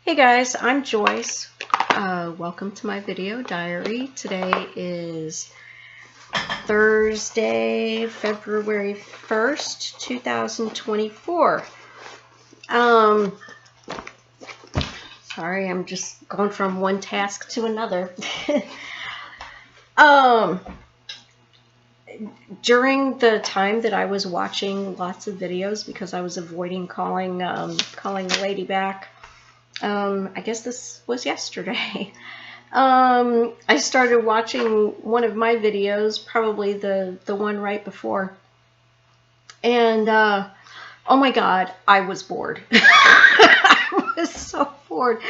Hey guys, I'm Joyce. Welcome to my video diary. Today is Thursday, February 1st, 2024. Sorry, I'm just going from one task to another. During the time that I was watching lots of videos because I was avoiding calling the lady back, I guess this was yesterday. I started watching one of my videos, probably the one right before, and oh my god, I was bored. I was so bored.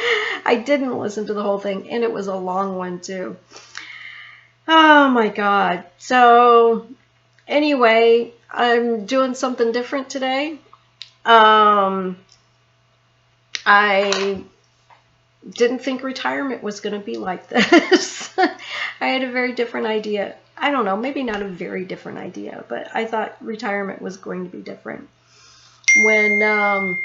I didn't listen to the whole thing, and it was a long one too. Oh my god. So anyway, I'm doing something different today. I didn't think retirement was going to be like this. I had a very different idea. I don't know, maybe not a very different idea, but I thought retirement was going to be different. When, I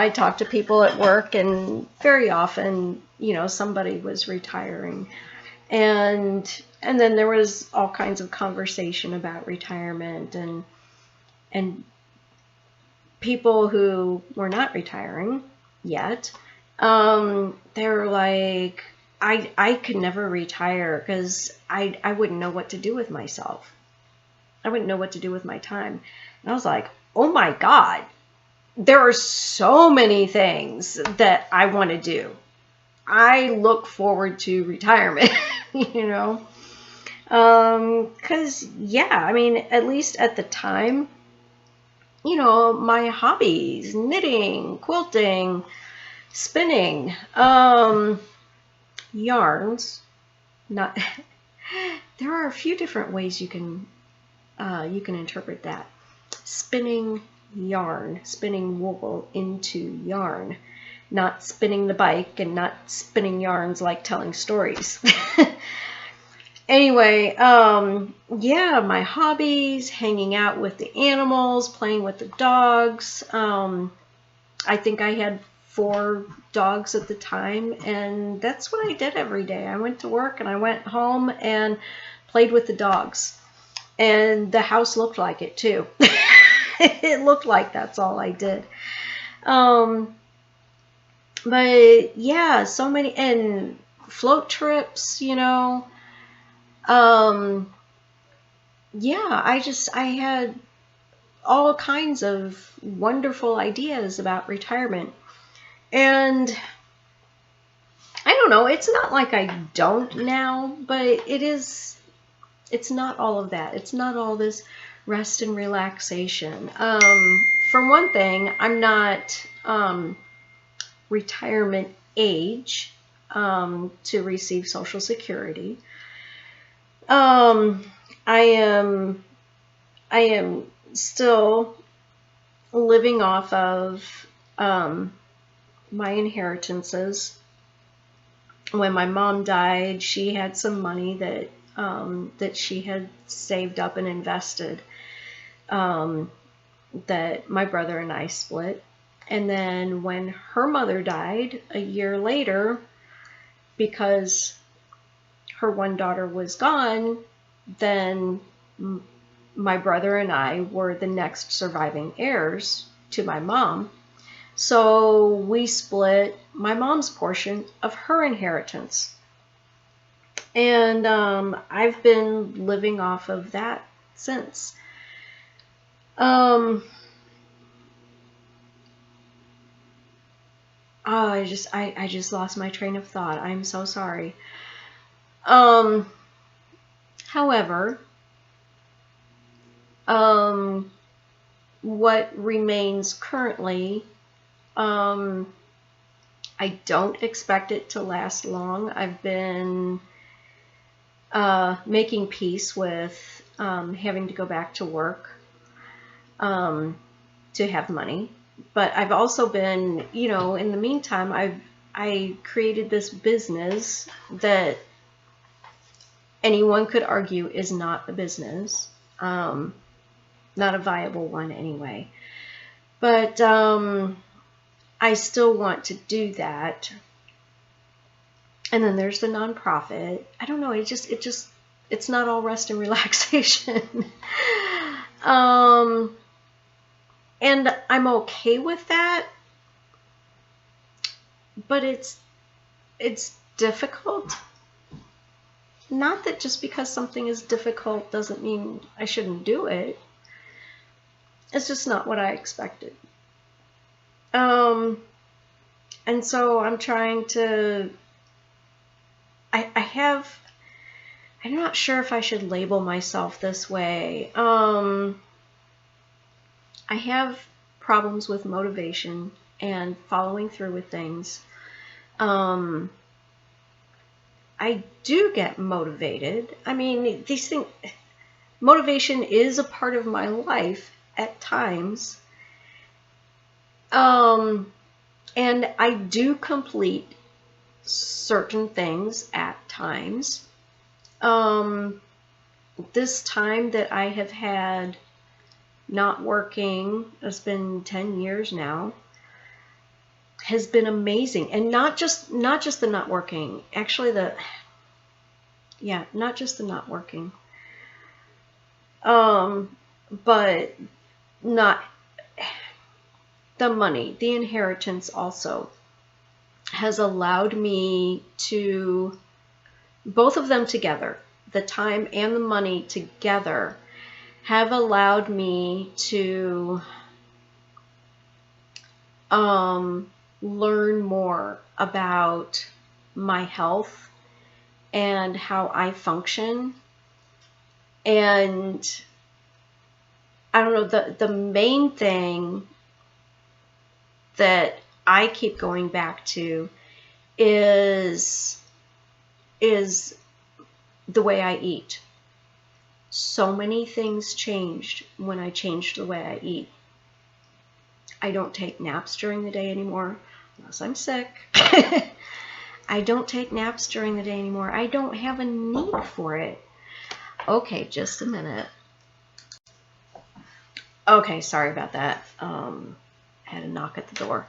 talked to people at work, and very often, somebody was retiring. And then there was all kinds of conversation about retirement, and people who were not retiring yet, they were like, I could never retire because I wouldn't know what to do with myself. I wouldn't know what to do with my time. And I was like, oh my God, there are so many things that I want to do. I look forward to retirement, because, I mean, at least at the time, my hobbies, knitting, quilting, spinning, yarns, not, there are a few different ways you can interpret that. Spinning yarn, spinning wool into yarn, not spinning the bike and not spinning yarns like telling stories. Anyway, my hobbies, hanging out with the animals, playing with the dogs. I think I had 4 dogs at the time, and that's what I did every day. I went to work and I went home and played with the dogs. And the house looked like it too. It looked like that's all I did. But yeah, so many, and float trips, I had all kinds of wonderful ideas about retirement. And I don't know, it's not like I don't now, but it's not all of that. It's not all this rest and relaxation. For one thing, I'm not retirement age to receive Social Security. I am still living off of my inheritances. When my mom died, she had some money that she had saved up and invested, that my brother and I split. And then when her mother died a year later, because her one daughter was gone, then my brother and I were the next surviving heirs to my mom. So we split my mom's portion of her inheritance. And I've been living off of that since. I just lost my train of thought. I'm so sorry. However, what remains currently, I don't expect it to last long. I've been making peace with having to go back to work to have money. But I've also been, in the meantime, I created this business that anyone could argue is not a business, not a viable one anyway. But I still want to do that. And then there's the nonprofit. I don't know. It's not all rest and relaxation. And I'm okay with that, but it's difficult. Not that just because something is difficult doesn't mean I shouldn't do it. It's just not what I expected. And so I'm trying to, I'm not sure if I should label myself this way. I have problems with motivation and following through with things. I do get motivated. I mean, these things, motivation is a part of my life at times. And I do complete certain things at times. This time that I have had not working, it's been 10 years now, has been amazing. And not just the not working, actually not just the not working. But not the money, the inheritance also has allowed me to, both of them together, the time and the money together, have allowed me to learn more about my health and how I function. And I don't know, the main thing that I keep going back to is the way I eat. So many things changed when I changed the way I eat. I don't take naps during the day anymore, unless I'm sick. I don't take naps during the day anymore. I don't have a need for it. Okay, just a minute. Okay, sorry about that. Had a knock at the door.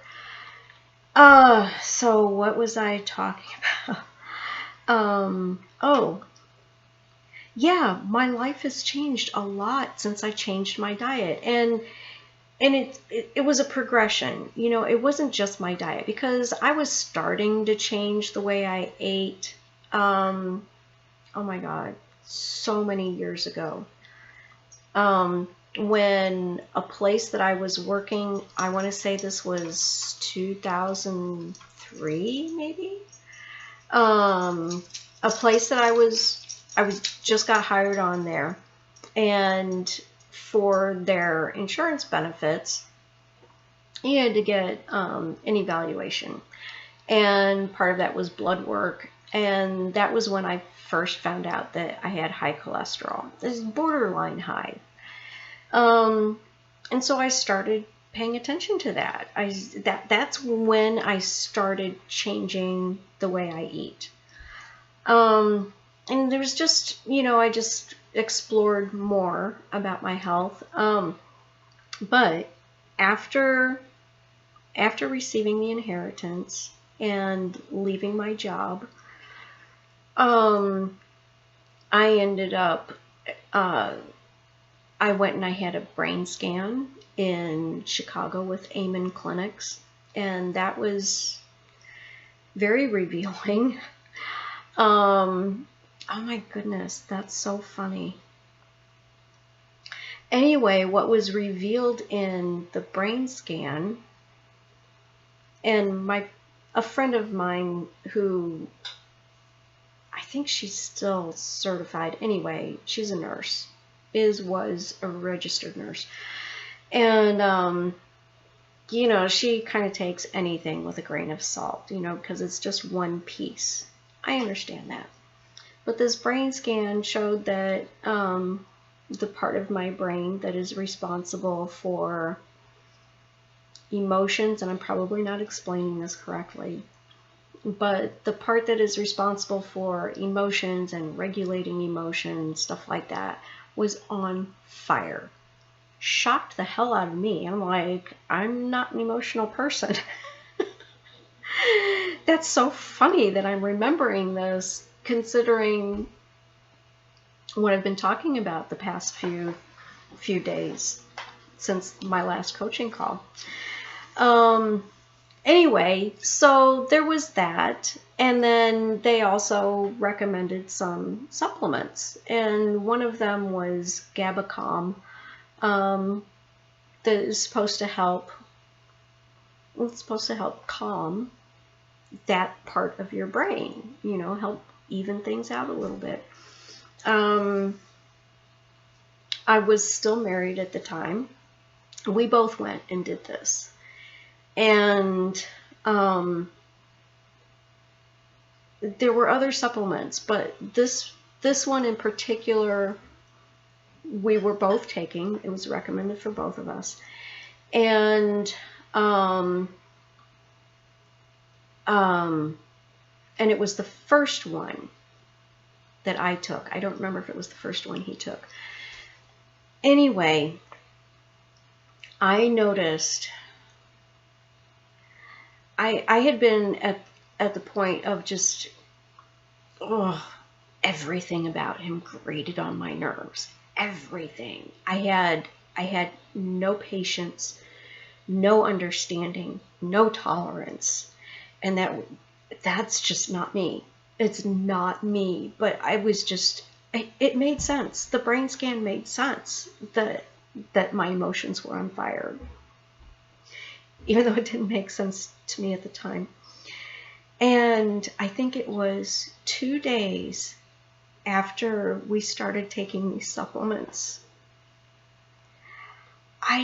So what was I talking about? Oh, yeah, my life has changed a lot since I changed my diet. And it was a progression. You know, it wasn't just my diet, because I was starting to change the way I ate. Oh my God, so many years ago. When a place that I was working, I want to say this was 2003, maybe. A place that I was just got hired on there, and for their insurance benefits, you had to get an evaluation, and part of that was blood work. And that was when I first found out that I had high cholesterol. It's borderline high. And so I started paying attention to that. That's when I started changing the way I eat. And there was just, I just explored more about my health. But after receiving the inheritance and leaving my job, I ended up, I went and I had a brain scan in Chicago with Amen Clinics, and that was very revealing. Oh my goodness, that's so funny. Anyway, what was revealed in the brain scan, and a friend of mine who, I think she's still certified, anyway, she's a nurse, was a registered nurse. And, she kind of takes anything with a grain of salt, because it's just one piece. I understand that. But this brain scan showed that the part of my brain that is responsible for emotions, and I'm probably not explaining this correctly, but the part that is responsible for emotions and regulating emotions, stuff like that, was on fire. Shocked the hell out of me. I'm like, I'm not an emotional person. that's so funny that I'm remembering this, considering what I've been talking about the past few days since my last coaching call. Anyway, so there was that, and then they also recommended some supplements, and one of them was GabaCalm, that is supposed to help. It's supposed to help calm that part of your brain, help even things out a little bit. I was still married at the time. We both went and did this. And there were other supplements, but this one in particular, we were both taking. It was recommended for both of us. And it was the first one that I took. I don't remember if it was the first one he took. Anyway, I noticed I had been at the point of just, everything about him grated on my nerves. Everything. I had no patience, no understanding, no tolerance. And that's just not me. It's not me. But I was just, it made sense. The brain scan made sense that my emotions were on fire, even though it didn't make sense to me at the time. And I think it was 2 days after we started taking these supplements, I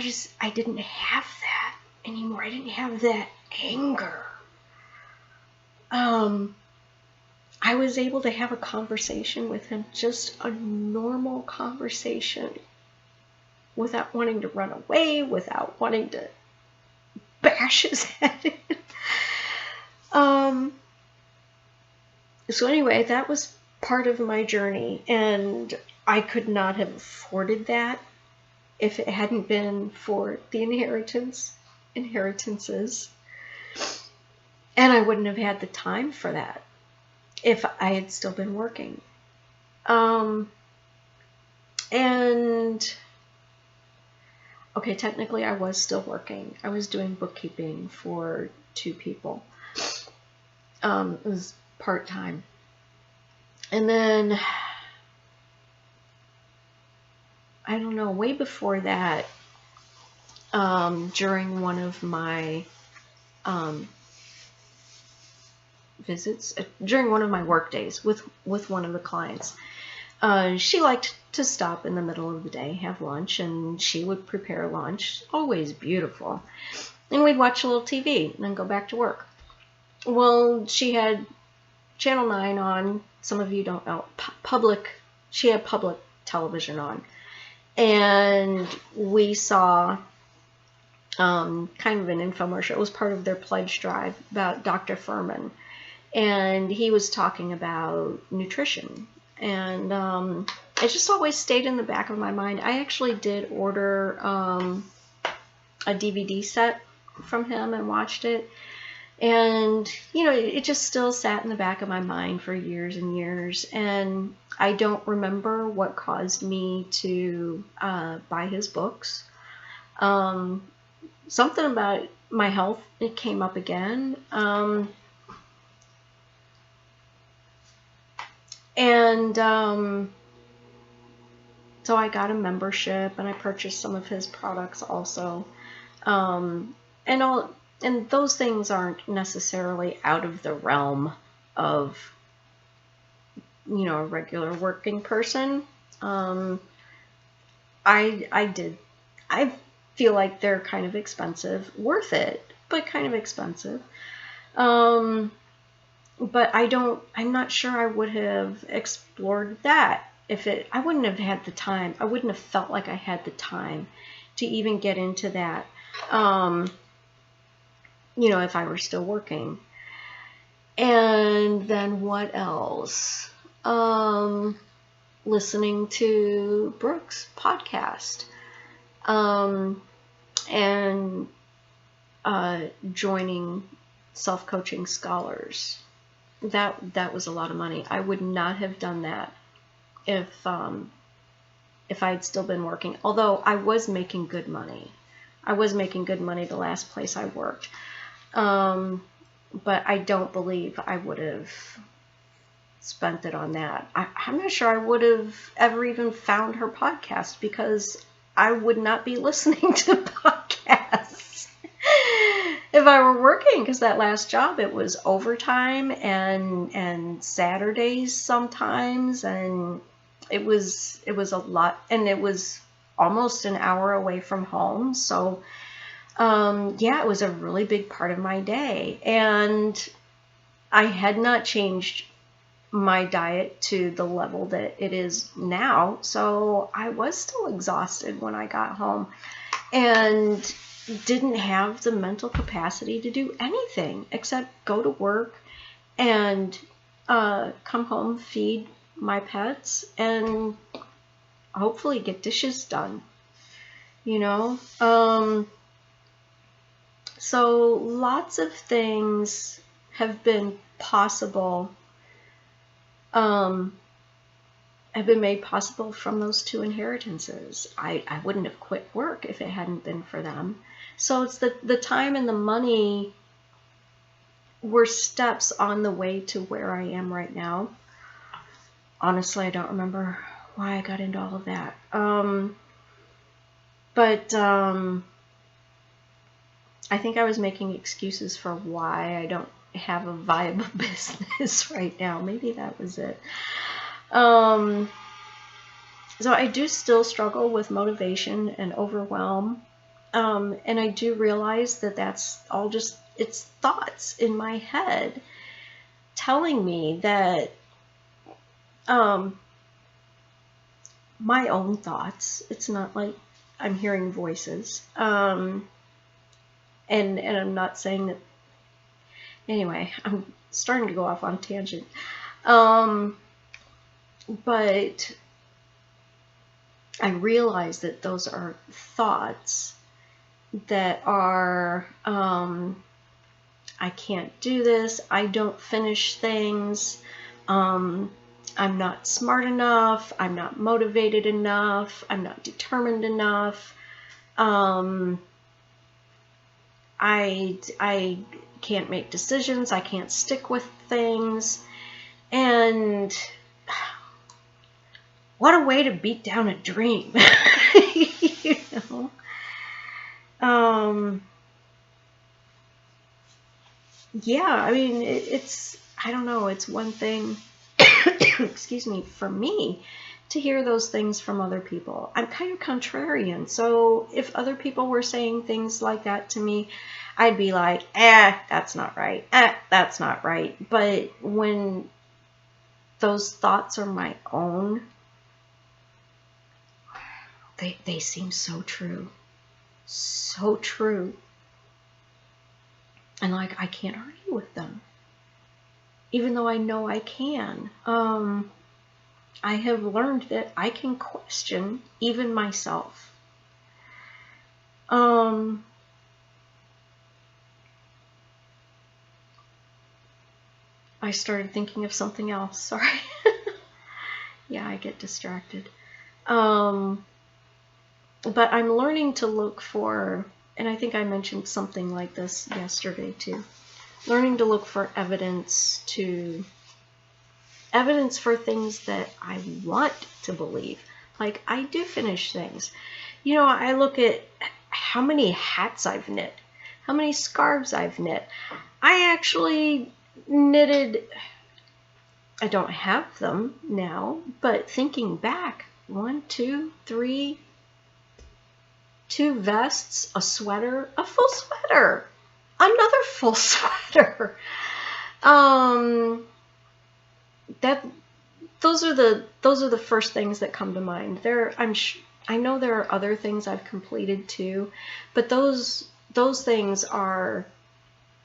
didn't have that anymore. I didn't have that anger. I was able to have a conversation with him, just a normal conversation, without wanting to run away, without wanting to bash his head in. So anyway, that was part of my journey, and I could not have afforded that if it hadn't been for the inheritances, and I wouldn't have had the time for that if I had still been working. And okay, technically I was still working. I was doing bookkeeping for 2 people. It was part-time. And then, I don't know, way before that, during one of my visits, during one of my work days with one of the clients, she liked to stop in the middle of the day, have lunch, and she would prepare lunch, always beautiful. And we'd watch a little TV and then go back to work. Well, she had Channel 9 on. Some of you don't know. She had public television on. And we saw kind of an infomercial. It was part of their pledge drive about Dr. Furman. And he was talking about nutrition. And it just always stayed in the back of my mind. I actually did order a DVD set from him and watched it. And, it just still sat in the back of my mind for years and years. And I don't remember what caused me to buy his books. Something about my health, it came up again. So I got a membership, and I purchased some of his products also. And those things aren't necessarily out of the realm of, a regular working person. I feel like they're kind of expensive, worth it, but kind of expensive. But I'm not sure I would have explored that I wouldn't have had the time. I wouldn't have felt like I had the time to even get into that. If I were still working. And then what else? Listening to Brooke's podcast. And joining self-coaching scholars. That was a lot of money. I would not have done that if I had still been working. Although I was making good money. I was making good money the last place I worked. But I don't believe I would have spent it on that. I'm not sure I would have ever even found her podcast, because I would not be listening to podcasts if I were working, because that last job, it was overtime and Saturdays sometimes, and it was a lot, and it was almost an hour away from home. So yeah, it was a really big part of my day, and I had not changed my diet to the level that it is now. So I was still exhausted when I got home and didn't have the mental capacity to do anything except go to work and come home, feed my pets, and hopefully get dishes done, you know? So lots of things have been possible, have been made possible from those two inheritances. I wouldn't have quit work if it hadn't been for them. So it's the time and the money were steps on the way to where I am right now. Honestly, I don't remember why I got into all of that. But I think I was making excuses for why I don't have a viable business right now. Maybe that was it. So I do still struggle with motivation and overwhelm. And I do realize that that's all just, it's thoughts in my head telling me that, my own thoughts. It's not like I'm hearing voices. And I'm not saying that, anyway, I'm starting to go off on a tangent. But I realize that those are thoughts that are, I can't do this, I don't finish things, I'm not smart enough, I'm not motivated enough, I'm not determined enough, I can't make decisions, I can't stick with things, and what a way to beat down a dream. You know? Yeah, I mean, it's, I don't know, it's one thing, excuse me, for me to hear those things from other people. I'm kind of contrarian, so if other people were saying things like that to me, I'd be like, that's not right, that's not right. But when those thoughts are my own, they seem so true. So true. And like, I can't argue with them. Even though I know I can. I have learned that I can question even myself. I started thinking of something else. Sorry. Yeah, I get distracted. But I'm learning to look for, and I think I mentioned something like this yesterday too, learning to look for evidence for things that I want to believe. Like, I do finish things. You know, I look at how many hats I've knit, how many scarves I've knit. I actually knitted, I don't have them now, but thinking back, 1, 2, 3, 2 vests, a sweater, a full sweater, another full sweater. Those are the first things that come to mind. I know there are other things I've completed too, but those things are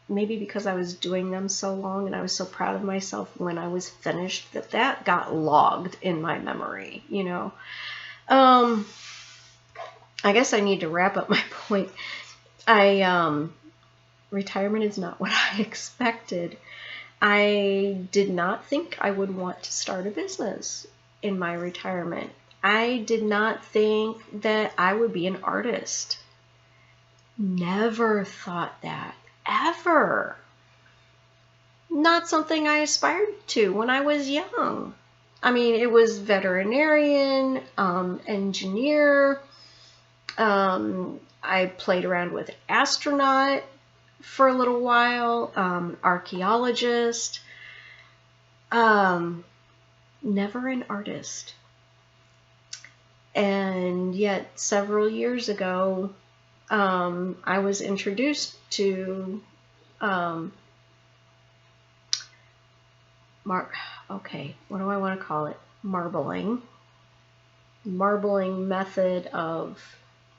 maybe because I was doing them so long and I was so proud of myself when I was finished that got logged in my memory, you know. I guess I need to wrap up my point. I retirement is not what I expected. I did not think I would want to start a business in my retirement. I did not think that I would be an artist. Never thought that, ever. Not something I aspired to when I was young. I mean, it was veterinarian, engineer. I played around with astronaut for a little while, archaeologist. Never an artist. And yet, several years ago, I was introduced to what do I want to call it? Marbling method of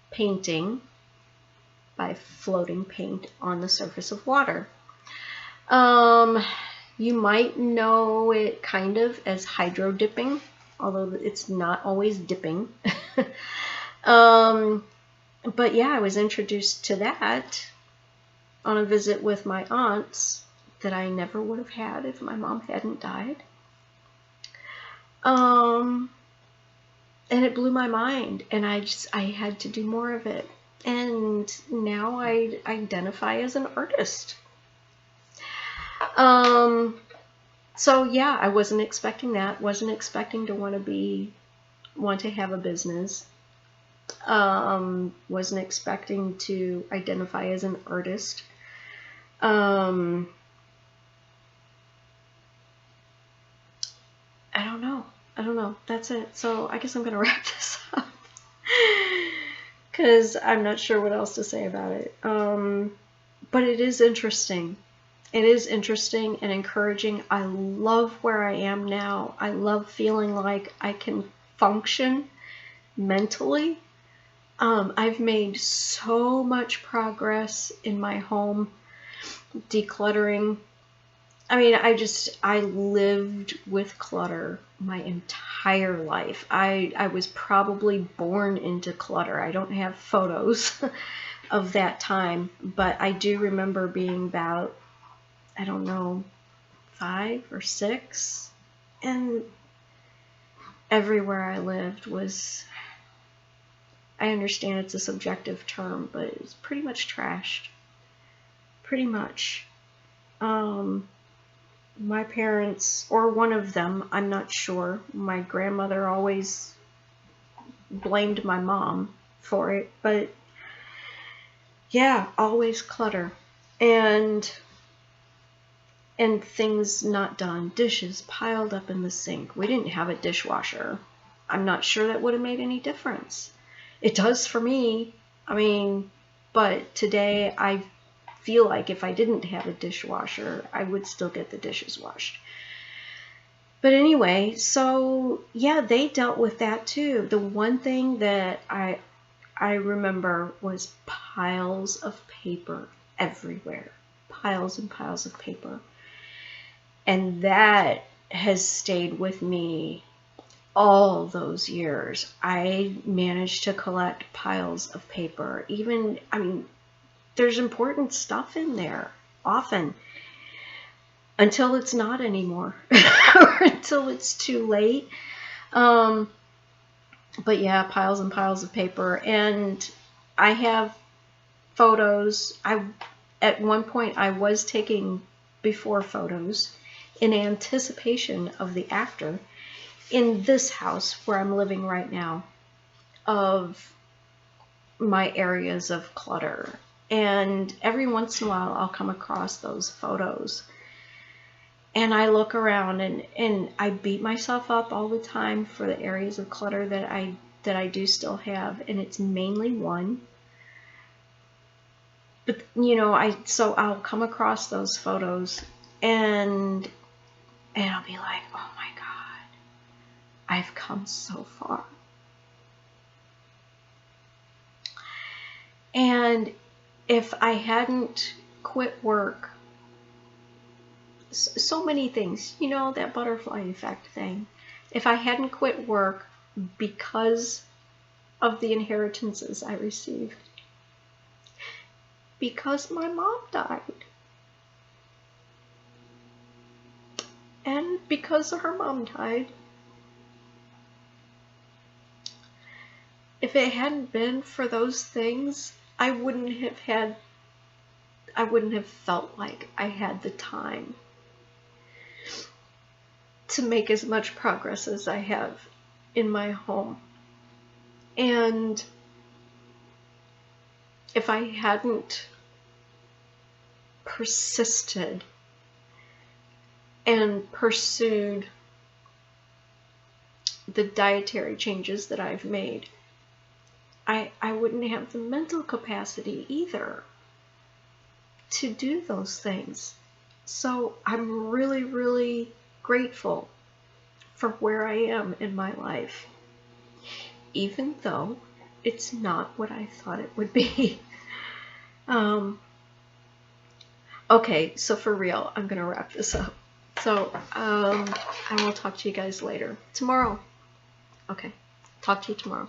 painting by floating paint on the surface of water. You might know it kind of as hydro dipping, although it's not always dipping. But yeah, I was introduced to that on a visit with my aunts that I never would have had if my mom hadn't died. And it blew my mind, and I had to do more of it. And now I identify as an artist. So yeah, I wasn't expecting that. Wasn't expecting to want to have a business. Wasn't expecting to identify as an artist. I don't know. That's it. So I guess I'm going to wrap this up because I'm not sure what else to say about it. But it is interesting. It is interesting and encouraging. I love where I am now. I love feeling like I can function mentally. I've made so much progress in my home, decluttering. I mean, I lived with clutter my entire life. I was probably born into clutter. I don't have photos of that time, but I do remember being about, I don't know, 5 or 6, and everywhere I lived was, I understand it's a subjective term, but it was pretty much trashed. Pretty much. My parents, or one of them, I'm not sure. My grandmother always blamed my mom for it, but yeah, always clutter. And things not done. Dishes piled up in the sink. We didn't have a dishwasher. I'm not sure that would have made any difference. It does for me. I mean, but today I feel like if I didn't have a dishwasher, I would still get the dishes washed. But anyway, so yeah, they dealt with that too. The one thing that I remember was piles of paper everywhere. Piles and piles of paper. And that has stayed with me all those years. I managed to collect piles of paper. Even, I mean, there's important stuff in there often until it's not anymore or until it's too late. But yeah, piles and piles of paper. And I have photos. At one point I was taking before photos in anticipation of the after in this house where I'm living right now of my areas of clutter. And every once in a while, I'll come across those photos. And I look around and I beat myself up all the time for the areas of clutter that I do still have. And it's mainly one. But, you know, so I'll come across those photos and I'll be like, oh my God, I've come so far. And if I hadn't quit work, so many things, you know, that butterfly effect thing. If I hadn't quit work because of the inheritances I received, because my mom died. And because her mom died. If it hadn't been for those things, I wouldn't have felt like I had the time to make as much progress as I have in my home. And if I hadn't persisted and pursued the dietary changes that I've made, I wouldn't have the mental capacity either to do those things. So I'm really, really grateful for where I am in my life, even though it's not what I thought it would be. Okay, so for real, I'm gonna wrap this up. So I will talk to you guys later. Tomorrow. Okay, talk to you tomorrow.